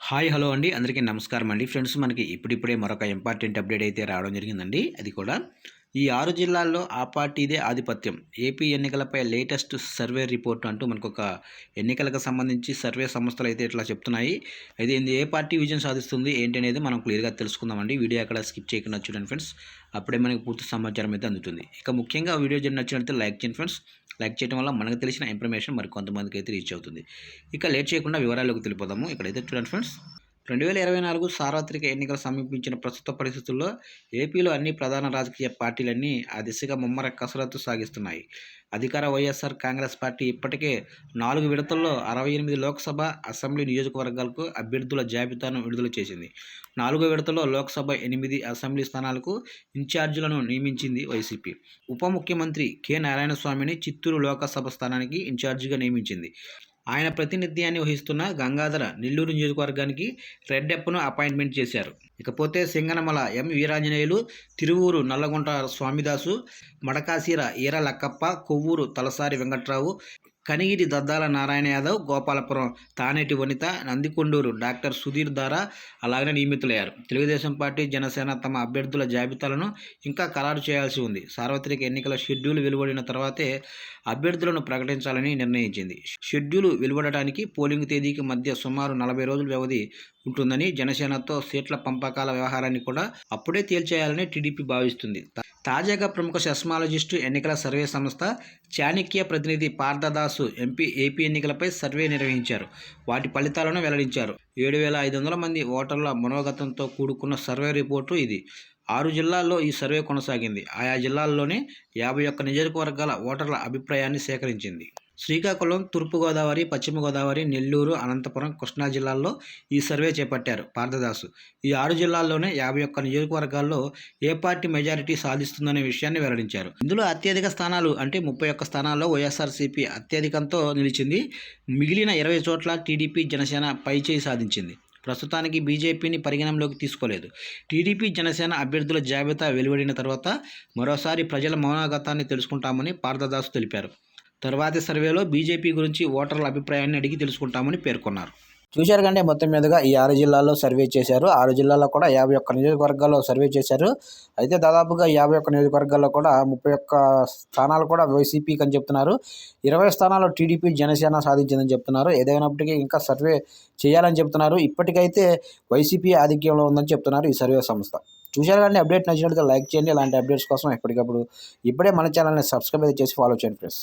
Hi hello అండి అందరికీ నమస్కారం అండి ఫ్రెండ్స్. మనకి ఇప్పుడిప్పుడే మరొక ఇంపార్టెంట్ అప్డేట్ అయితే రావడం జరిగిందండి. అది కూడా ఈ 6 జిల్లాల్లో ఆ పార్టీదే ఆధిపత్యం. ఏపీ ఎన్నికలపై లేటెస్ట్ సర్వే రిపోర్ట్ అంటూ మనకొక ఎన్నికలకు సంబంధించి సర్వే సంస్థలు అయితే ఇట్లా చెప్తున్నాయి. అయితే ఏ పార్టీ విజయం సాధిస్తుంది ఏంటి అనేది మనం క్లియర్గా తెలుసుకుందామండి. వీడియో అక్కడ స్కిప్ చేయకుండా చూడండి ఫ్రెండ్స్. అప్పుడే మనకి పూర్తి సమాచారం అయితే అందుతుంది. ఇక ముఖ్యంగా వీడియో నచ్చినట్లయితే లైక్ చేయండి ఫ్రెండ్స్. లైక్ చేయడం వల్ల మనకు తెలిసిన ఇన్ఫర్మేషన్ మరి కొంతమందికి అయితే రీచ్ అవుతుంది. ఇక లేట్ చేయకుండా వివరాల్లోకి తెలిపోదాము. ఇక్కడైతే చూడండి ఫ్రెండ్స్. 2024 సార్వత్రిక ఎన్నికలు సమీపించిన ప్రస్తుత పరిస్థితుల్లో ఏపీలో అన్ని ప్రధాన రాజకీయ పార్టీలన్నీ ఆ దిశగా ముమ్మర కసరత్తు సాగిస్తున్నాయి. అధికార వైఎస్ఆర్ కాంగ్రెస్ పార్టీ ఇప్పటికే 4 విడతల్లో 68 లోక్సభ, అసెంబ్లీ నియోజకవర్గాలకు అభ్యర్థుల జాబితాను విడుదల చేసింది. 4వ విడతలో లోక్సభ 8 అసెంబ్లీ స్థానాలకు ఇన్ఛార్జీలను నియమించింది వైసీపీ. ఉప ముఖ్యమంత్రి కె నారాయణస్వామిని చిత్తూరు లోక్సభ స్థానానికి ఇన్ఛార్జిగా నియమించింది. ఆయన ప్రాతినిధ్యాన్ని వహిస్తున్న గంగాధర నెల్లూరు నియోజకవర్గానికి రెడ్డెప్పను అపాయింట్మెంట్ చేశారు. ఇకపోతే సింగనమల ఎం వీరాంజనేయులు, తిరువూరు నల్లగుంట స్వామిదాసు, మడకాశీర ఈర లక్కప్ప, కొవ్వూరు తలసారి వెంకట్రావు, కనిగిరి దద్దాల నారాయణ యాదవ్, గోపాలపురం తానేటి వనిత, నందికొండూరు డాక్టర్ సుధీర్ దారా అలాగనే నియమితులయ్యారు. తెలుగుదేశం పార్టీ, జనసేన తమ అభ్యర్థుల జాబితాలను ఇంకా ఖరారు చేయాల్సి ఉంది. సార్వత్రిక ఎన్నికల షెడ్యూల్ వెలువడిన తర్వాతే అభ్యర్థులను ప్రకటించాలని నిర్ణయించింది. షెడ్యూల్ వెలువడటానికి పోలింగ్ తేదీకి మధ్య సుమారు 40 రోజుల వ్యవధి ఉంటుందని, జనసేనతో సీట్ల పంపకాల వ్యవహారాన్ని కూడా అప్పుడే తేల్చేయాలని టీడీపీ భావిస్తుంది. తాజాగా ప్రముఖ సెస్మాలజిస్టు, ఎన్నికల సర్వే సంస్థ చాణక్య ప్రతినిధి పార్థదాసు ఏపీ ఎన్నికలపై సర్వే నిర్వహించారు. వాటి ఫలితాలను వెల్లడించారు. 7,500 మంది ఓటర్ల మనోగతంతో కూడుకున్న సర్వే రిపోర్టు ఇది. 6 జిల్లాల్లో ఈ సర్వే కొనసాగింది. ఆయా జిల్లాల్లోనే 51 నియోజకవర్గాల ఓటర్ల అభిప్రాయాన్ని సేకరించింది. శ్రీకాకుళం, తూర్పుగోదావరి, పశ్చిమ గోదావరి, నెల్లూరు, అనంతపురం, కృష్ణా జిల్లాల్లో ఈ సర్వే చేపట్టారు పార్థదాసు. ఈ 6 జిల్లాల్లోనే 51 నియోజకవర్గాల్లో ఏ పార్టీ మెజారిటీ సాధిస్తుందనే విషయాన్ని వెల్లడించారు. ఇందులో అత్యధిక స్థానాలు అంటే 31 స్థానాల్లో వైఎస్ఆర్సీపీ అత్యధికంతో నిలిచింది. మిగిలిన 20 చోట్ల టీడీపీ, జనసేన పైచేయి సాధించింది. ప్రస్తుతానికి బీజేపీని పరిగణనలోకి తీసుకోలేదు. టీడీపీ, జనసేన అభ్యర్థుల జాబితా వెలువడిన తర్వాత మరోసారి ప్రజల మనోగతాన్ని తెలుసుకుంటామని పార్థదాసు తెలిపారు. తర్వాతి సర్వేలో బీజేపీ గురించి ఓటర్ల అభిప్రాయాన్ని అడిగి తెలుసుకుంటామని పేర్కొన్నారు. చూశారు కంటే మొత్తం మీదుగా ఈ 6 జిల్లాల్లో సర్వే చేశారు. 6 జిల్లాల్లో కూడా 51 నియోజకవర్గాల్లో సర్వే చేశారు. అయితే దాదాపుగా 51 నియోజకవర్గాల్లో కూడా 31 స్థానాలు కూడా వైసీపీకి అని చెప్తున్నారు. 20 స్థానాల్లో టీడీపీ, జనసేన సాధించిందని చెప్తున్నారు. ఏదైనప్పటికీ ఇంకా సర్వే చేయాలని చెప్తున్నారు. ఇప్పటికైతే వైసీపీ ఆధిక్యంలో ఉందని చెప్తున్నారు ఈ సర్వే సంస్థ. చూశారు కానీ అప్డేట్ నచ్చినట్లయితే లైక్ చేయండి. ఇలాంటి అప్డేట్స్ కోసం ఎప్పటికప్పుడు ఇప్పుడే మన ఛానల్ని సబ్స్క్రైబ్ చేసి ఫాలో చేయండి ఫ్రెండ్స్.